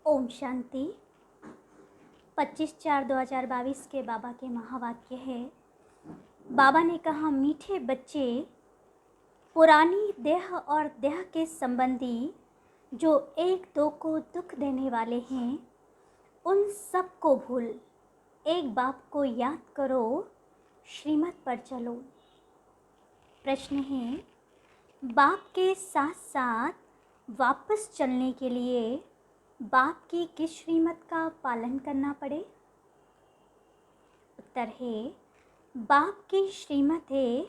ओम शांति। 25/4/2022 के बाबा के महावाक्य है। बाबा ने कहा, मीठे बच्चे, पुरानी देह और देह के संबंधी जो एक दो को दुख देने वाले हैं, उन सब को भूल एक बाप को याद करो, श्रीमत पर चलो। प्रश्न है, बाप के साथ साथ वापस चलने के लिए बाप की किस श्रीमत का पालन करना पड़े? उत्तर है, बाप की श्रीमत है,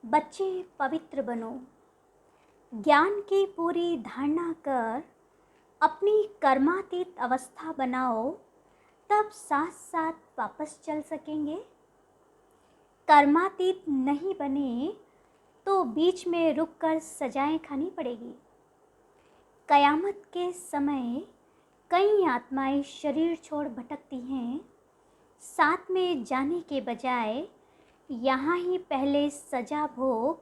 बच्चे पवित्र बनो, ज्ञान की पूरी धारणा कर अपनी कर्मातीत अवस्था बनाओ, तब साथ साथ वापस चल सकेंगे। कर्मातीत नहीं बने तो बीच में रुककर सजाएं खानी पड़ेगी। कयामत के समय कई आत्माएं शरीर छोड़ भटकती हैं, साथ में जाने के बजाय यहाँ ही पहले सजा भोग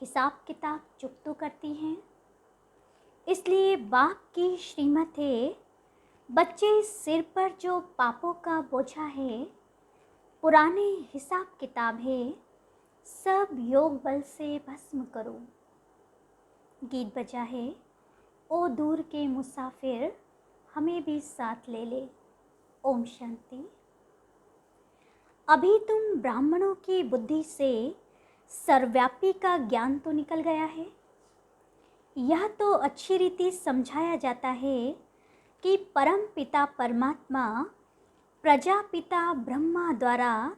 हिसाब किताब चुकतो करती हैं। इसलिए बाप की श्रीमत है, बच्चे सिर पर जो पापों का बोझा है, पुराने हिसाब किताब है, सब योग बल से भस्म करो। गीत बजा है, ओ दूर के मुसाफिर, हमें भी साथ ले ले। ओम शांति। अभी तुम ब्राह्मणों की बुद्धि से सर्वव्यापी का ज्ञान तो निकल गया है। यह तो अच्छी रीति समझाया जाता है कि परम पिता परमात्मा प्रजापिता ब्रह्मा द्वारा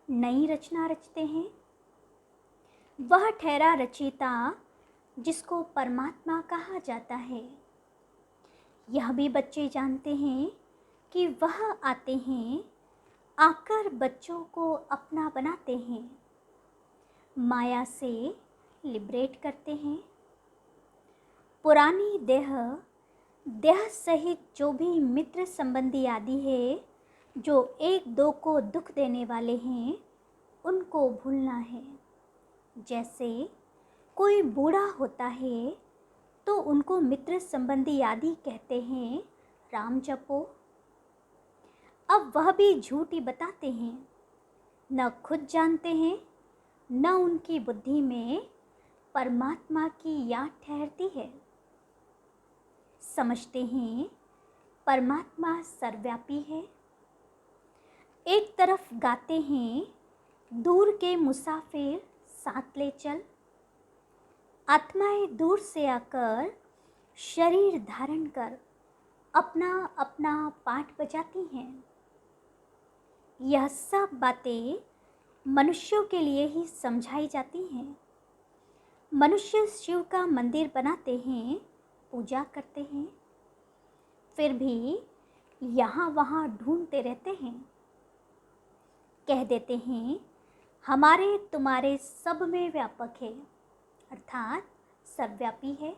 नई रचना रचते हैं। वह ठहरा रचयिता जिसको परमात्मा कहा जाता है। यह भी बच्चे जानते हैं कि वह आते हैं, आकर बच्चों को अपना बनाते हैं, माया से लिबरेट करते हैं। पुरानी देह सहित जो भी मित्र संबंधी आदि है, जो एक दो को दुख देने वाले हैं, उनको भूलना है। जैसे कोई बूढ़ा होता है तो उनको मित्र संबंधी आदि कहते हैं, राम जपो। अब वह भी झूठ ही बताते हैं, न खुद जानते हैं, न उनकी बुद्धि में परमात्मा की याद ठहरती है। समझते हैं परमात्मा सर्वव्यापी है। एक तरफ गाते हैं, दूर के मुसाफिर साथ ले चल। आत्माएं दूर से आकर शरीर धारण कर अपना अपना पाठ बजाती हैं। यह सब बातें मनुष्यों के लिए ही समझाई जाती हैं। मनुष्य शिव का मंदिर बनाते हैं, पूजा करते हैं, फिर भी यहाँ वहाँ ढूंढते रहते हैं। कह देते हैं, हमारे तुम्हारे सब में व्यापक है, अर्थात सर्वव्यापी है।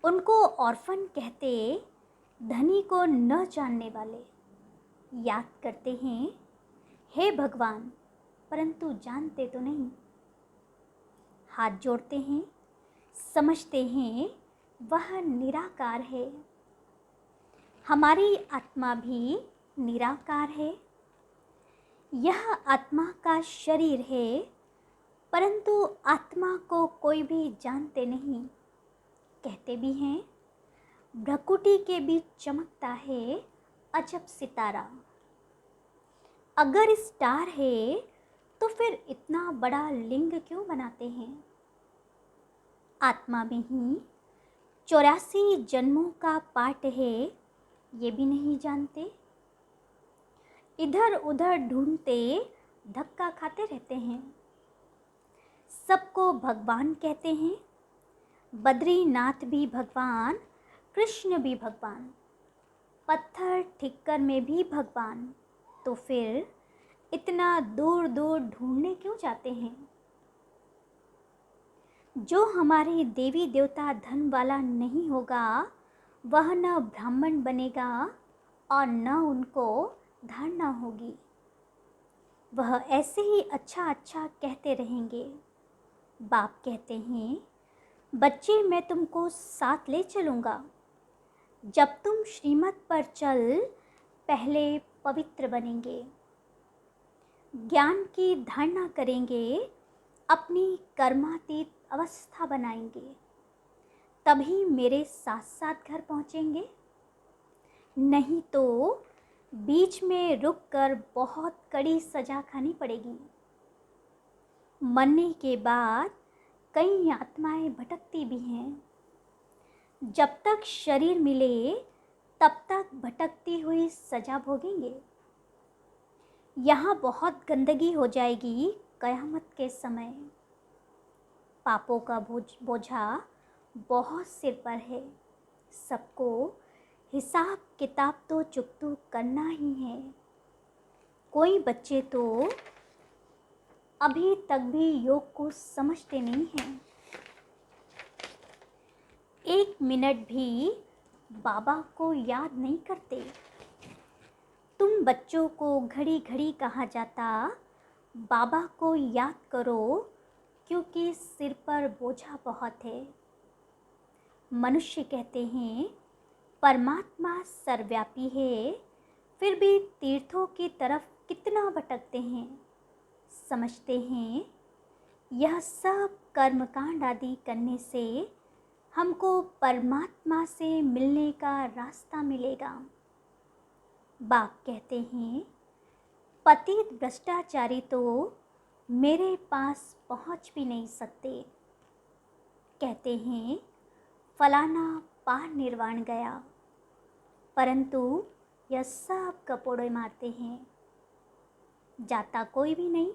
उनको ऑर्फन कहते, धनी को न जानने वाले। याद करते हैं, हे भगवान, परंतु जानते तो नहीं। हाथ जोड़ते हैं, समझते हैं वह निराकार है। हमारी आत्मा भी निराकार है। यह आत्मा का शरीर है, परंतु आत्मा को कोई भी जानते नहीं। कहते भी हैं, भ्रकुटी के बीच चमकता है अजब सितारा। अगर स्टार है तो फिर इतना बड़ा लिंग क्यों बनाते हैं? आत्मा में ही 84 जन्मों का पाठ है, ये भी नहीं जानते। इधर उधर ढूंढते धक्का खाते रहते हैं। सबको भगवान कहते हैं, बद्रीनाथ भी भगवान, कृष्ण भी भगवान, पत्थर ठिक्कर में भी भगवान। तो फिर इतना दूर दूर ढूंढने क्यों जाते हैं? जो हमारे देवी देवता धन वाला नहीं होगा, वह न ब्राह्मण बनेगा और न उनको धारणा होगी। वह ऐसे ही अच्छा अच्छा कहते रहेंगे। बाप कहते हैं, बच्चे मैं तुमको साथ ले चलूँगा, जब तुम श्रीमत पर चल पहले पवित्र बनेंगे, ज्ञान की धारणा करेंगे, अपनी कर्मातीत अवस्था बनाएंगे, तभी मेरे साथ साथ घर पहुँचेंगे। नहीं तो बीच में रुककर बहुत कड़ी सजा खानी पड़ेगी। मरने के बाद कई आत्माएं भटकती भी हैं। जब तक शरीर मिले तब तक भटकती हुई सजा भोगेंगे। यहाँ बहुत गंदगी हो जाएगी कयामत के समय। पापों का बोझा बहुत सिर पर है। सबको हिसाब किताब तो चुकतू करना ही है। कोई बच्चे तो अभी तक भी योग को समझते नहीं हैं। 1 मिनट भी बाबा को याद नहीं करते। तुम बच्चों को घड़ी घड़ी कहा जाता, बाबा को याद करो क्योंकि सिर पर बोझा बहुत है। मनुष्य कहते हैं परमात्मा सर्वव्यापी है, फिर भी तीर्थों की तरफ कितना भटकते हैं। समझते हैं यह सब कर्मकांड आदि करने से हमको परमात्मा से मिलने का रास्ता मिलेगा। बाप कहते हैं पतित भ्रष्टाचारी तो मेरे पास पहुंच भी नहीं सकते। कहते हैं फलाना पार निर्वाण गया, परंतु यह सब कपोड़े मारते हैं, जाता कोई भी नहीं।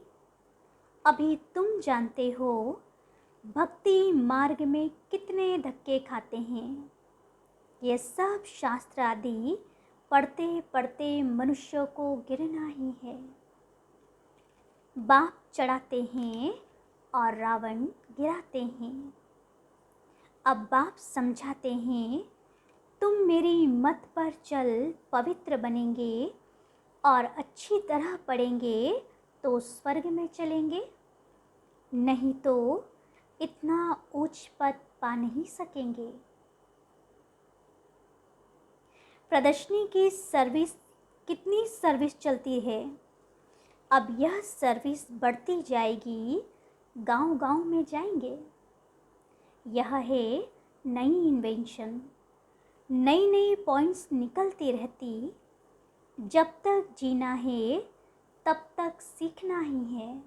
अभी तुम जानते हो भक्ति मार्ग में कितने धक्के खाते हैं। ये सब शास्त्र आदि पढ़ते पढ़ते मनुष्य को गिरना ही है। बाप चढ़ाते हैं और रावण गिराते हैं। अब बाप समझाते हैं तुम मेरी मत पर चल पवित्र बनेंगे और अच्छी तरह पढ़ेंगे तो स्वर्ग में चलेंगे, नहीं तो इतना ऊंच पद पा नहीं सकेंगे। प्रदर्शनी की सर्विस, कितनी सर्विस चलती है। अब यह सर्विस बढ़ती जाएगी, गांव-गांव में जाएंगे। यह है नई इन्वेंशन। नई नई पॉइंट्स निकलती रहती। जब तक जीना है तब तक सीखना ही है।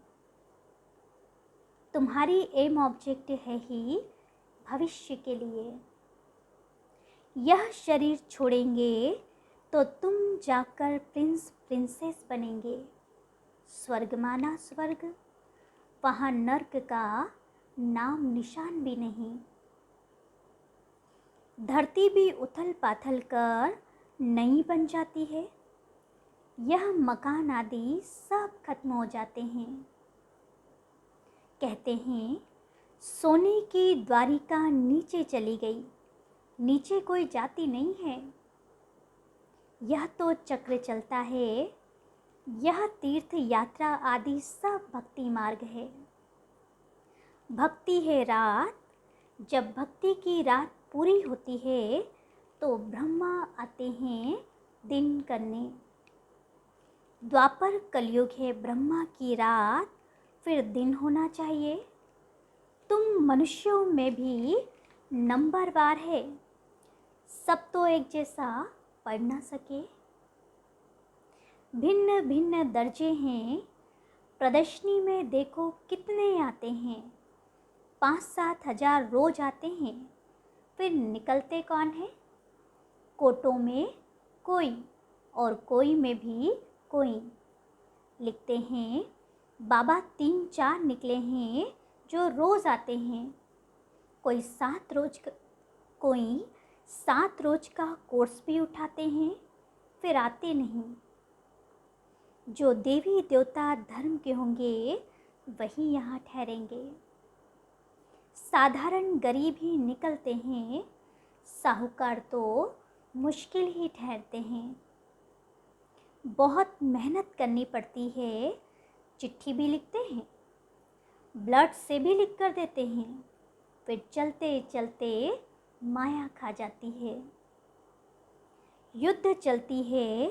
तुम्हारी एम ऑब्जेक्ट है ही भविष्य के लिए। यह शरीर छोड़ेंगे तो तुम जाकर प्रिंस प्रिंसेस बनेंगे। स्वर्ग माना स्वर्ग, वहाँ नर्क का नाम निशान भी नहीं। धरती भी उथल पाथल कर नई बन जाती है। यह मकान आदि सब खत्म हो जाते हैं। कहते हैं सोने की द्वारिका नीचे चली गई, नीचे कोई जाती नहीं है। यह तो चक्र चलता है। यह तीर्थ यात्रा आदि सब भक्ति मार्ग है। भक्ति है रात। जब भक्ति की रात पूरी होती है तो ब्रह्मा आते हैं दिन करने। द्वापर कलयुग है ब्रह्मा की रात, फिर दिन होना चाहिए। तुम मनुष्यों में भी नंबरवार है। सब तो एक जैसा पढ़ ना सके। भिन्न भिन्न दर्जे हैं। प्रदर्शनी में देखो कितने आते हैं। 5-7 हजार रोज आते हैं, फिर निकलते कौन है। कोटों में कोई और कोई में भी कोई। लिखते हैं बाबा 3-4 निकले हैं जो रोज़ आते हैं। कोई 7 रोज का कोर्स भी उठाते हैं, फिर आते नहीं। जो देवी देवता धर्म के होंगे वही यहाँ ठहरेंगे। साधारण गरीब ही निकलते हैं, साहूकार तो मुश्किल ही ठहरते हैं। बहुत मेहनत करनी पड़ती है। चिट्ठी भी लिखते हैं, ब्लड से भी लिख कर देते हैं, फिर चलते चलते माया खा जाती है। युद्ध चलती है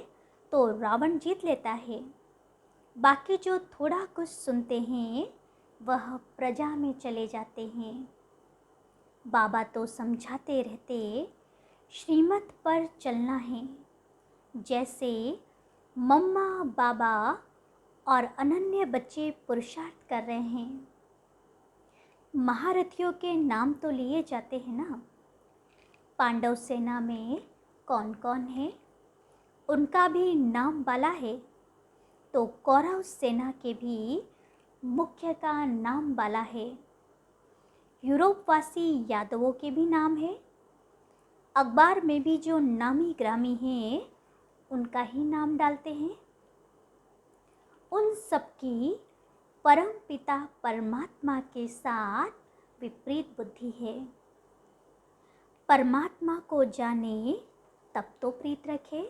तो रावण जीत लेता है, बाकी जो थोड़ा कुछ सुनते हैं वह प्रजा में चले जाते हैं। बाबा तो समझाते रहते, श्रीमत पर चलना है, जैसे मम्मा बाबा और अनन्य बच्चे पुरुषार्थ कर रहे हैं। महारथियों के नाम तो लिए जाते हैं ना। पांडव सेना में कौन कौन है, उनका भी नाम वाला है, तो कौरव सेना के भी मुख्य का नाम वाला है। यूरोपवासी यादवों के भी नाम है। अखबार में भी जो नामी ग्रामी हैं उनका ही नाम डालते हैं। उन सबकी परम पिता परमात्मा के साथ विपरीत बुद्धि है। परमात्मा को जाने तब तो प्रीत रखे।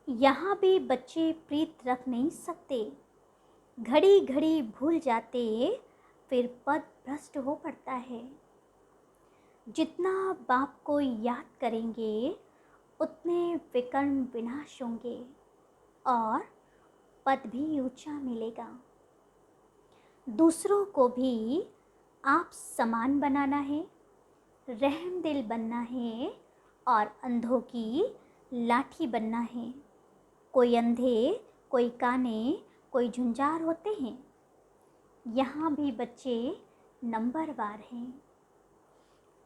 यहाँ भी बच्चे प्रीत रख नहीं सकते, घड़ी घड़ी भूल जाते, फिर पद भ्रष्ट हो पड़ता है। जितना बाप को याद करेंगे उतने विकर्म विनाश होंगे और पद भी ऊंचा मिलेगा। दूसरों को भी आप समान बनाना है, रहम दिल बनना है और अंधों की लाठी बनना है। कोई अंधे, कोई काने, कोई झुंझार होते हैं। यहाँ भी बच्चे नंबरवार हैं।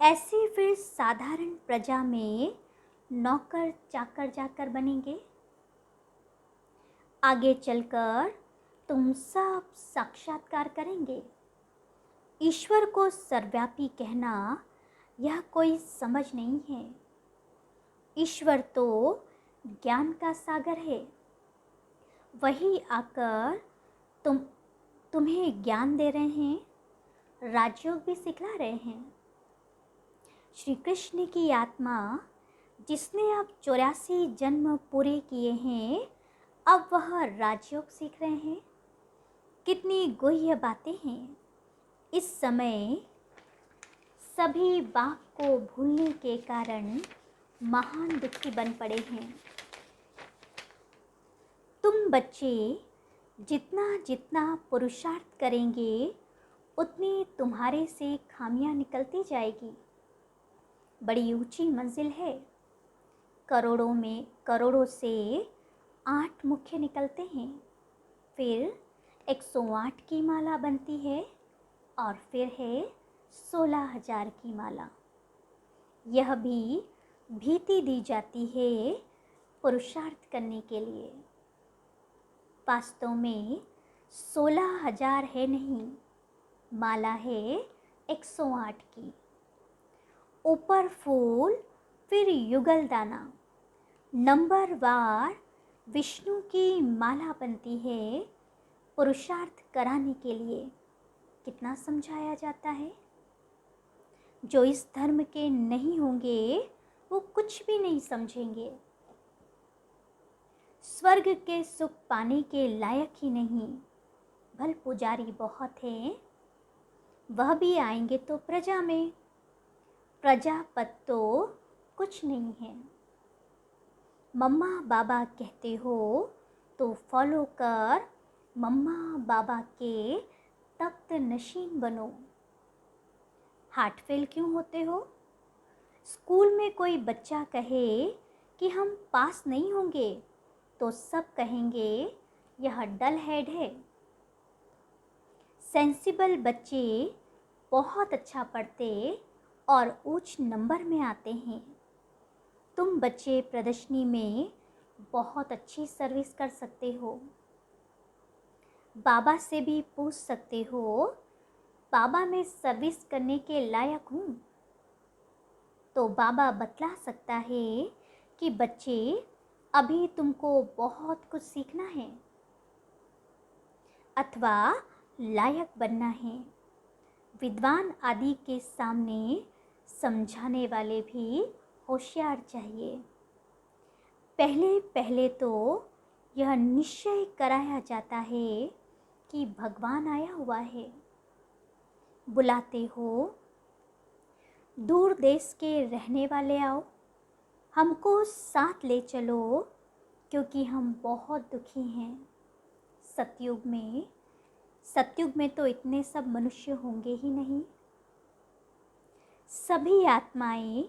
ऐसे फिर साधारण प्रजा में नौकर चाकर जाकर बनेंगे। आगे चलकर तुम सब साक्षात्कार करेंगे। ईश्वर को सर्वव्यापी कहना यह कोई समझ नहीं है। ईश्वर तो ज्ञान का सागर है। वही आकर तुम्हें ज्ञान दे रहे हैं, राजयोग भी सिखला रहे हैं। श्री कृष्ण की आत्मा जिसने अब 84 जन्म पूरे किए हैं, अब वह राजयोग सीख रहे हैं। कितनी गुह्य बातें हैं। इस समय सभी बाप को भूलने के कारण महान दुखी बन पड़े हैं। तुम बच्चे जितना जितना पुरुषार्थ करेंगे उतनी तुम्हारे से खामियां निकलती जाएगी। बड़ी ऊंची मंजिल है। करोड़ों से 8 मुख्य निकलते हैं, फिर 108 की माला बनती है और फिर है 16,000 की माला। यह भी भीति दी जाती है पुरुषार्थ करने के लिए। वास्तव में 16,000 है नहीं, माला है 108 की। ऊपर फूल, फिर युगल दाना, नंबरवार विष्णु की माला बनती है पुरुषार्थ कराने के लिए। कितना समझाया जाता है। जो इस धर्म के नहीं होंगे वो कुछ भी नहीं समझेंगे। स्वर्ग के सुख पाने के लायक ही नहीं, भल पुजारी बहुत हैं, वह भी आएंगे तो प्रजा में। प्रजापत तो कुछ नहीं है। मम्मा बाबा कहते हो तो फॉलो कर मम्मा बाबा के तख्त नशीन बनो। हार्ट फेल क्यों होते हो? स्कूल में कोई बच्चा कहे कि हम पास नहीं होंगे तो सब कहेंगे यह डल हेड है। सेंसिबल बच्चे बहुत अच्छा पढ़ते और उच्च नंबर में आते हैं। तुम बच्चे प्रदर्शनी में बहुत अच्छी सर्विस कर सकते हो। बाबा से भी पूछ सकते हो, बाबा मैं सर्विस करने के लायक हूँ? तो बाबा बतला सकता है कि बच्चे अभी तुमको बहुत कुछ सीखना है अथवा लायक बनना है। विद्वान आदि के सामने समझाने वाले भी होशियार चाहिए। पहले पहले तो यह निश्चय कराया जाता है कि भगवान आया हुआ है। बुलाते हो, दूर देश के रहने वाले आओ, हमको साथ ले चलो क्योंकि हम बहुत दुखी हैं। सतयुग में तो इतने सब मनुष्य होंगे ही नहीं। सभी आत्माएं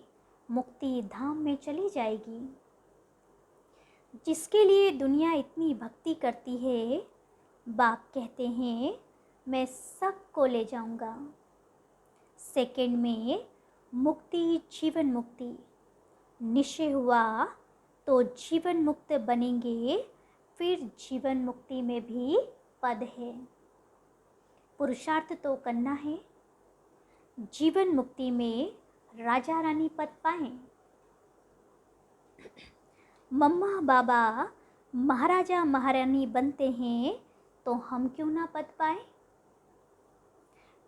मुक्ति धाम में चली जाएगी। जिसके लिए दुनिया इतनी भक्ति करती है, बाप कहते हैं मैं सबको ले जाऊंगा। सेकंड में मुक्ति, जीवन मुक्ति निश्चय हुआ तो जीवन मुक्त बनेंगे। फिर जीवन मुक्ति में भी पद है। पुरुषार्थ तो करना है। जीवन मुक्ति में राजा रानी पद पाएं। मम्मा बाबा महाराजा महारानी बनते हैं तो हम क्यों ना पद पाए।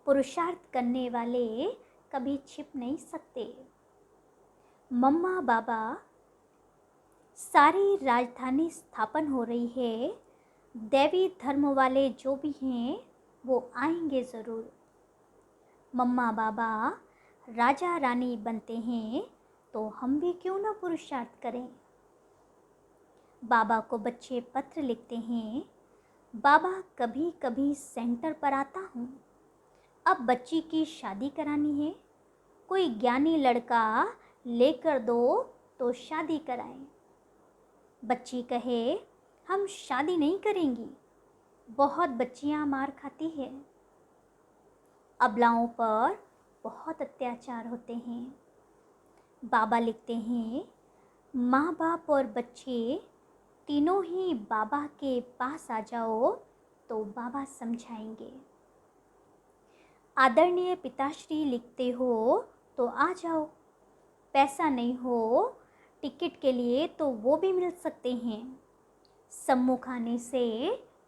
पुरुषार्थ करने वाले कभी छिप नहीं सकते। मम्मा बाबा सारी राजधानी स्थापन हो रही है। दैवी धर्म वाले जो भी हैं वो आएंगे ज़रूर। मम्मा बाबा राजा रानी बनते हैं तो हम भी क्यों ना पुरुषार्थ करें। बाबा को बच्चे पत्र लिखते हैं, बाबा कभी कभी सेंटर पर आता हूँ। अब बच्ची की शादी करानी है, कोई ज्ञानी लड़का लेकर दो तो शादी कराएं। बच्ची कहे हम शादी नहीं करेंगी, बहुत बच्चियां मार खाती है। अबलाओं पर बहुत अत्याचार होते हैं। बाबा लिखते हैं माँ बाप और बच्चे तीनों ही बाबा के पास आ जाओ तो बाबा समझाएंगे। आदरणीय पिताश्री लिखते हो तो आ जाओ। पैसा नहीं हो टिकट के लिए तो वो भी मिल सकते हैं। सम्मुख आने से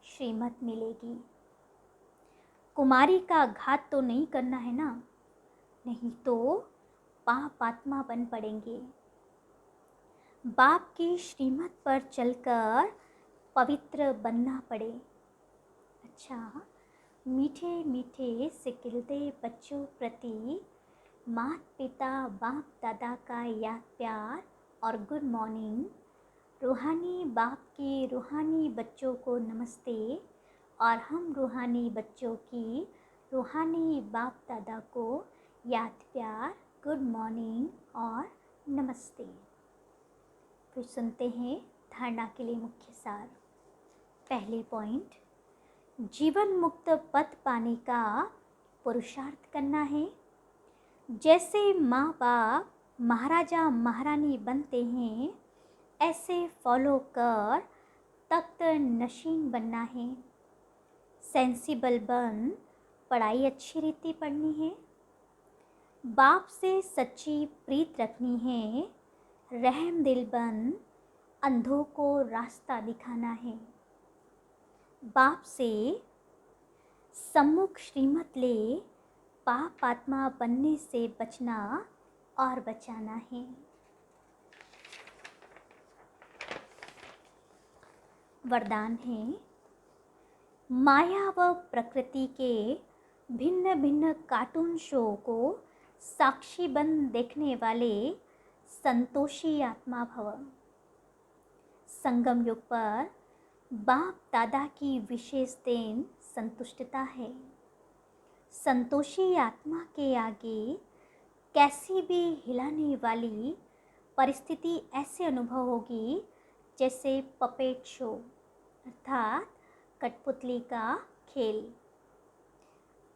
श्रीमत मिलेगी। कुमारी का घात तो नहीं करना है ना, नहीं तो पाप आत्मा बन पड़ेंगे। बाप की श्रीमत पर चलकर पवित्र बनना पड़े। अच्छा, मीठे मीठे सिकिलते बच्चों प्रति माता पिता बाप दादा का याद प्यार और गुड मॉर्निंग। रूहानी बाप के रूहानी बच्चों को नमस्ते और हम रूहानी बच्चों की रूहानी बाप दादा को याद प्यार, गुड मॉर्निंग और नमस्ते। फिर सुनते हैं धारणा के लिए मुख्य सार। पहले पॉइंट, जीवन मुक्त पद पाने का पुरुषार्थ करना है। जैसे माँ बाप महाराजा महारानी बनते हैं, ऐसे फॉलो कर तख्त नशीन बनना है। सेंसिबल बन पढ़ाई अच्छी रीति पढ़नी है। बाप से सच्ची प्रीत रखनी है। रहम दिल बन अंधों को रास्ता दिखाना है। बाप से सम्मुख श्रीमत ले पाप आत्मा बनने से बचना और बचाना है। वरदान है, माया व प्रकृति के भिन्न भिन्न कार्टून शो को साक्षी बन देखने वाले संतोषी आत्मा भव। संगम युग पर बाप दादा की विशेष देन संतुष्टता है। संतोषी आत्मा के आगे कैसी भी हिलाने वाली परिस्थिति ऐसे अनुभव होगी जैसे पपेट शो अर्थात कठपुतली का खेल।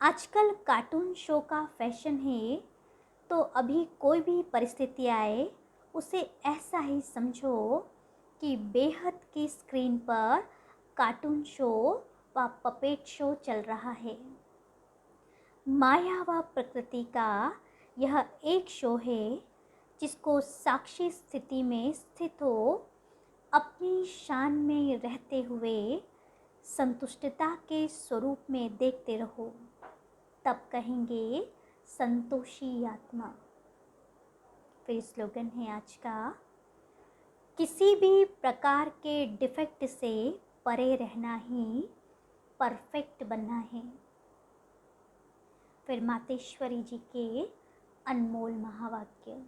आजकल कार्टून शो का फैशन है, तो अभी कोई भी परिस्थिति आए उसे ऐसा ही समझो कि बेहद की स्क्रीन पर कार्टून शो व पपेट शो चल रहा है। माया व प्रकृति का यह एक शो है जिसको साक्षी स्थिति में स्थित हो अपनी शान में रहते हुए संतुष्टता के स्वरूप में देखते रहो, तब कहेंगे संतोषी आत्मा। फिर स्लोगन है आज का, किसी भी प्रकार के डिफेक्ट से परे रहना ही परफेक्ट बनना है। फिर मातेश्वरी जी के अनमोल महावाक्य।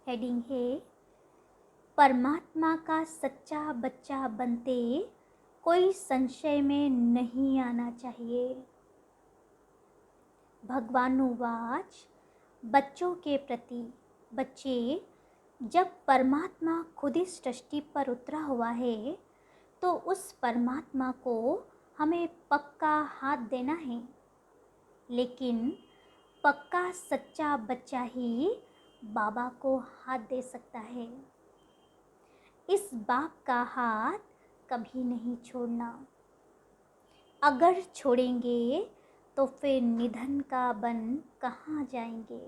हेडिंग है, परमात्मा का सच्चा बच्चा बनते कोई संशय में नहीं आना चाहिए। भगवानुवाच बच्चों के प्रति, बच्चे, जब परमात्मा खुद इस सृष्टि पर उतरा हुआ है तो उस परमात्मा को हमें पक्का हाथ देना है। लेकिन पक्का सच्चा बच्चा ही बाबा को हाथ दे सकता है। इस बाप का हाथ कभी नहीं छोड़ना। अगर छोड़ेंगे तो फिर निधन का बन कहाँ जाएंगे।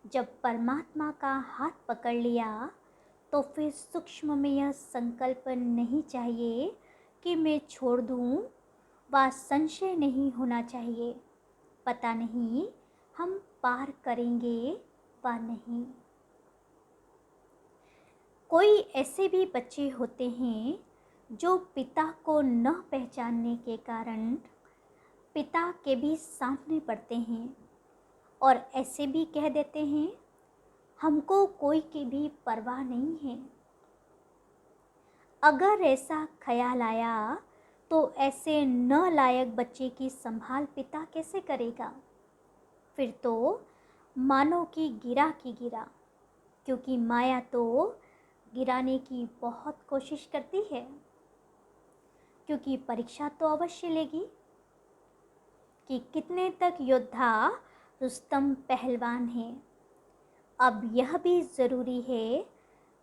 जब परमात्मा का हाथ पकड़ लिया तो फिर सूक्ष्म में यह संकल्प नहीं चाहिए कि मैं छोड़ दूँ, व संशय नहीं होना चाहिए पता नहीं हम पार करेंगे व नहीं। कोई ऐसे भी बच्चे होते हैं जो पिता को न पहचानने के कारण पिता के भी सामने पड़ते हैं और ऐसे भी कह देते हैं हमको कोई की भी परवाह नहीं है। अगर ऐसा ख्याल आया तो ऐसे नालायक बच्चे की संभाल पिता कैसे करेगा। फिर तो मानो कि गिरा की गिरा, क्योंकि माया तो गिराने की बहुत कोशिश करती है, क्योंकि परीक्षा तो अवश्य लेगी कि कितने तक योद्धा रुस्तम पहलवान है। अब यह भी ज़रूरी है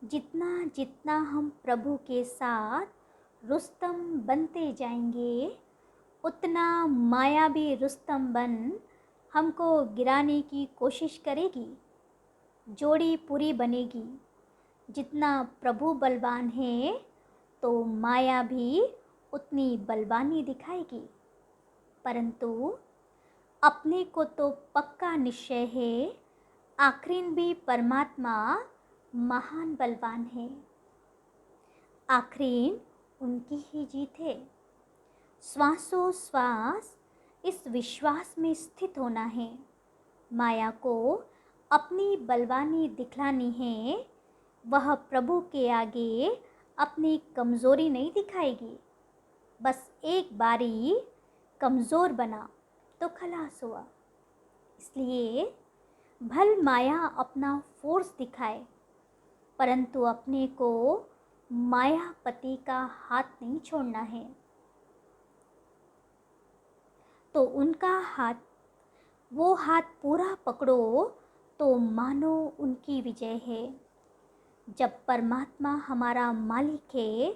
जितना जितना हम प्रभु के साथ रुस्तम बनते जाएंगे उतना माया भी रुस्तम बन हमको गिराने की कोशिश करेगी। जोड़ी पूरी बनेगी। जितना प्रभु बलवान है तो माया भी उतनी बलवानी दिखाएगी। परंतु अपने को तो पक्का निश्चय है आखिरीन भी परमात्मा महान बलवान है। आखिरीन उनकी ही जीत है। श्वासों श्वास इस विश्वास में स्थित होना है। माया को अपनी बलवानी दिखलानी है। वह प्रभु के आगे अपनी कमज़ोरी नहीं दिखाएगी। बस एक बारी कमज़ोर बना तो खलास हुआ। इसलिए भल माया अपना फोर्स दिखाए परंतु अपने को मायापति का हाथ नहीं छोड़ना है। तो उनका हाथ, वो हाथ पूरा पकड़ो तो मानो उनकी विजय है। जब परमात्मा हमारा मालिक है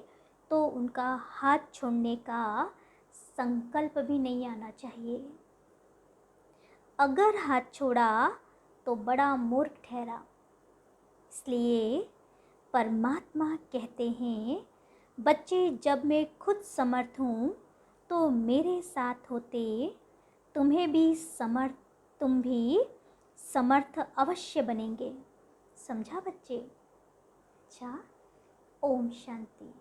तो उनका हाथ छोड़ने का संकल्प भी नहीं आना चाहिए। अगर हाथ छोड़ा तो बड़ा मूर्ख ठहरा। इसलिए परमात्मा कहते हैं बच्चे, जब मैं खुद समर्थ हूँ तो मेरे साथ होते तुम भी समर्थ अवश्य बनेंगे। समझा बच्चे? अच्छा, ओम शांति।